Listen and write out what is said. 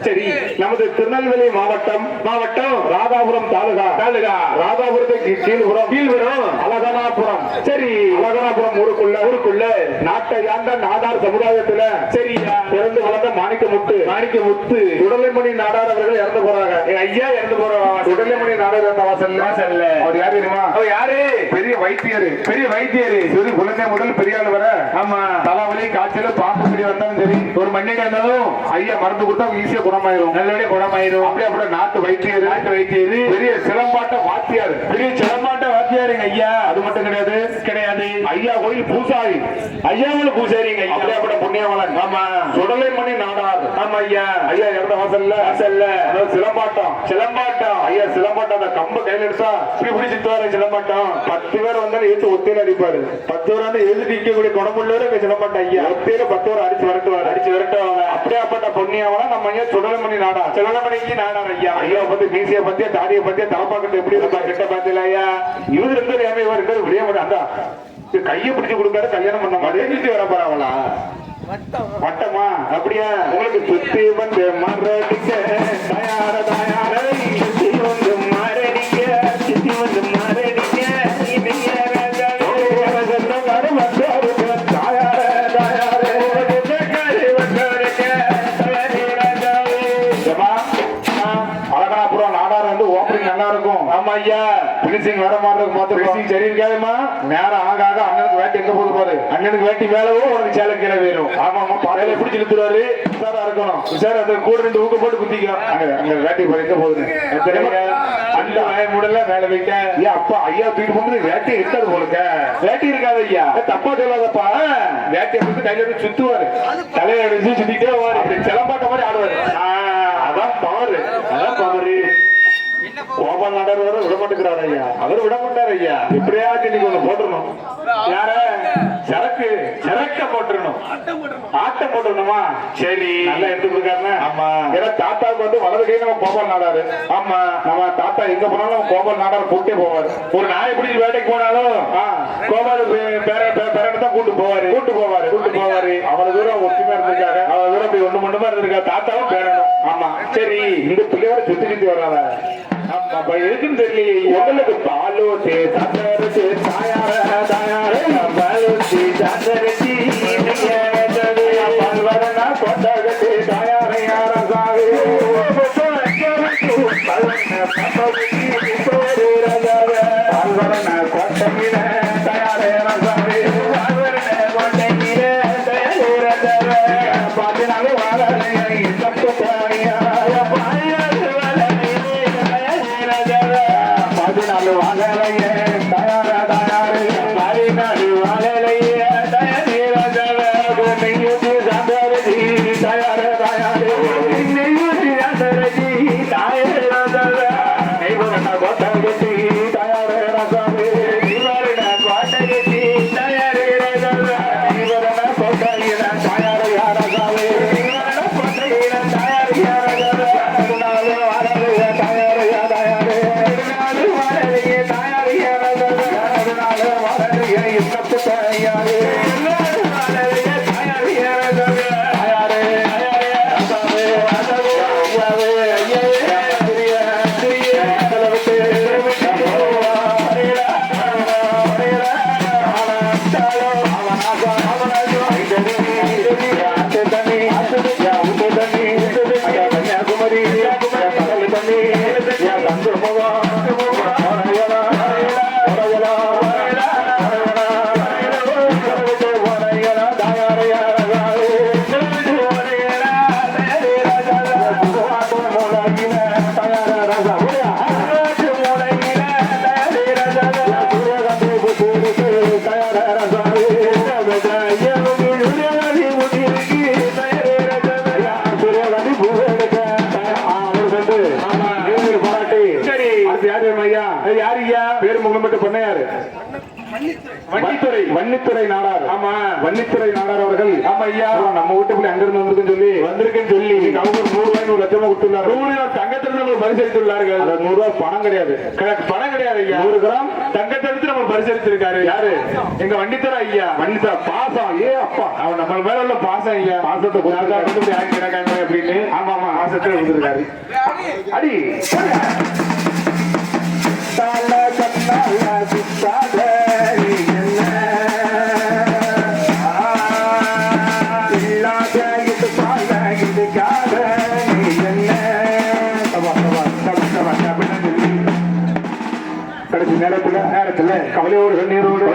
சரி, நமது திருநெல்வேலி மாவட்டம் ராதாபுரம் தாலுகா ராதாபுரத்துக்கு கீழ்வரும் அழகனாபுரம். சரி, அழகனாபுரம் ஊருக்குள்ள நாட்டை ஆண்ட நாடார் சமுதாயத்துல சரியா பிறந்து வளர்ந்த மாணிக்கமுத்து உடலைமணி நாடார் அவர்கள் இறந்து போறாங்க. ஐயா இறந்து போறாங்க. உடலைமணி நாடார் இருந்த வாசல்ல அவர் யாரு தெரியுமா? அவர் யாரு? பெரிய வைத்தியர் சிறு குழந்தை முதல் பெரிய ஆள் வர. ஆமா, தலைவலி காய்ச்சல் பாம்பு பிடி வந்தாலும் சரி, ஒரு மண்ணில இருந்தாலும் ஐயா மருந்து கொடுத்தா ஈஸியா குணமாயிரும், நல்லபடியா குணமாயிரும். அப்படியே நாட்டு வைத்தியர் பெரிய சிலம்பாட்ட வாத்தியாருங்க ஐயா. அது மட்டும் கிடையாது ஐயா கோயில் பூசாரி. பூசாரிங்க அப்படியே புண்ணியவளன். ஆமா, சுடலைமணி நாடார். ஆமா ஐயா இறந்த வாசல்ல சிலம்பாட்டம் ஐயா. சிலம்பாட்டம் அந்த கம்ப கையில எடுத்தா இப்படி பிடிச்சிட்டு சிலம்பாட்டம் 10 பேர் வந்தாலும் ஏத்து ஒத்தையில அடிப்பாரு. 10 பேர் வந்து எழுதி நிற்கக்கூடிய குணமுள்ளவரு சிலம்பாட்டம் ஐயா. ஒத்தையில 10 பேர் அடிச்சு விரட்டுவாங்க. அப்படியாப்பட்ட பொன்னியாவனா நம்ம ஐயா சுடலைமணி நாடார் ஐயா. ஐயா பத்தி மீசிய பத்தியா தாடிய பத்தியா தலைப்பாக்கத்தை எப்படி இருந்தா கிட்ட பாத்தீங்களா ஐயா? இவரு இருந்தாரு ஏமே இவர் இருக்காரு விடிய மாட்டா கையை பிடிச்சு கொடுக்காரு. கல்யாணம் பண்ண மாதிரி வர போறாங்களா? வட்டமா? அப்படியா? உங்களுக்கு சுத்தி வந்து மரடிக்க தயார சுத்தி வந்து மரடிக்க அழகனாபுரம் நாடார் வந்து ஓப்பனிங் நல்லா இருக்கும். ஆமா ஐயா, பினிஷிங் வர மாதிரி சரி இருக்காதுமா. நேரம் ஆக அண்ணனுக்கு வேட்டி எங்க போது பாரு. அண்ணனுக்கு வேட்டி மேலவோ உனக்கு சேலை கீழே வேணும். ஆமாமா, பறையில பிடிச்சு இழுத்துருவாரு. உஷாரா இருக்கணும். உஷாரா கூட 2 ஊக்க போட்டு குத்திக்கலாம். அங்க வேட்டி பாரு எங்க போகுது அந்த முடல வேலை வைக்க. அப்பா ஐயா தூக்கிட்டு போது வேட்டி இருக்காது போலுக்க. வேட்டி இருக்காது ஐயா, தப்பா சொல்லாதப்பா. வேட்டியை பிடிச்சி கையில இருந்து சுத்துவாரு. தலையை அடிச்சு சுத்திட்டே வருவாரு. அப்படி சிலம்பாட்ட மாதிரி ஆடுவாரு. அதான் பவரு. கோபால் நாடார் வர விட மாட்டேங்கிறார் ஐயா. அவர் விட மாட்டார் ஐயா. எப்படியாச்சும் இன்னைக்கு ஒண்ணு போட்டுருணும். யார சரக்க போட்டுருணும். ஆட்டம் போட்டுருணுமா? சரி, நல்லா எடுத்து கொடுக்காருன்னா. ஆமா, ஏன்னா தாத்தாவுக்கு வந்து வலது கை நம்ம கோபால் நாடாரு. ஆமா, நம்ம தாத்தா எங்க போனாலும் நம்ம கோபால் நாடார் போட்டே போவாரு. ஒரு நாய் பிடிச்சி வேட்டைக்கு போனாலும் கோபால் பேரதான் கூட்டு போவாரு. அவ்வளவு தூரம் ஒற்றுமையா இருந்திருக்காரு. அவ்வளவு தூரம் போய் ஒண்ணுமா இருந்திருக்காரு. தாத்தாவும் பேரணும். ஆமா, சரி, இந்த பிள்ளையோட சுத்தி வர்றாங்க. இருக்குன்னு தெரியலையே. உங்களுக்கு பாலோட்டு சந்தரிச்சு தாயார பாலோட்டி சந்தரிச்சு பல்வரனா கொண்டாகட்டு தாயாரை யாராவே பல்வரனா கொண்டகிற தயாரே ரசாவே கொண்டகிற தயாரே ரசாவே 14 வாழை தப்பு தாயா வன்னித்துறை நாடார். ஆமா, வன்னித்துறை நாடார் அவர்கள். ஆமா ஐயா, நம்ம வீட்டுக்குள்ள அங்கிருந்து வந்திருக்குன்னு சொல்லி அவங்க 100 ரூபாய் 1 லட்சமா கொடுத்துருந்தாரு. தங்கத்திலிருந்து நமக்கு பரிசளித்துள்ளார்கள். 100 ரூபாய் பணம் கிடையாது, பணம் கிடையாது ஐயா. 100 கிராம் தங்கத்தை எடுத்து நம்ம பரிசளித்திருக்காரு. யாரு? எங்க வண்டித்தர ஐயா. வண்டித்தர பாசம். ஏ அப்பா, அவன் நம்ம மேல உள்ள பாசம் ஐயா. பாசத்தை கிடக்காங்க அப்படின்னு. ஆமா ஆமா, பாசத்தை கொடுத்துருக்காரு. அடி தால கண்ணால சுத்தாத நீ என்ன இல்லாத இது பால இதுக்காக நீ என்ன. கடைசி நேரத்துல கவலையோடு கண்ணீரோடு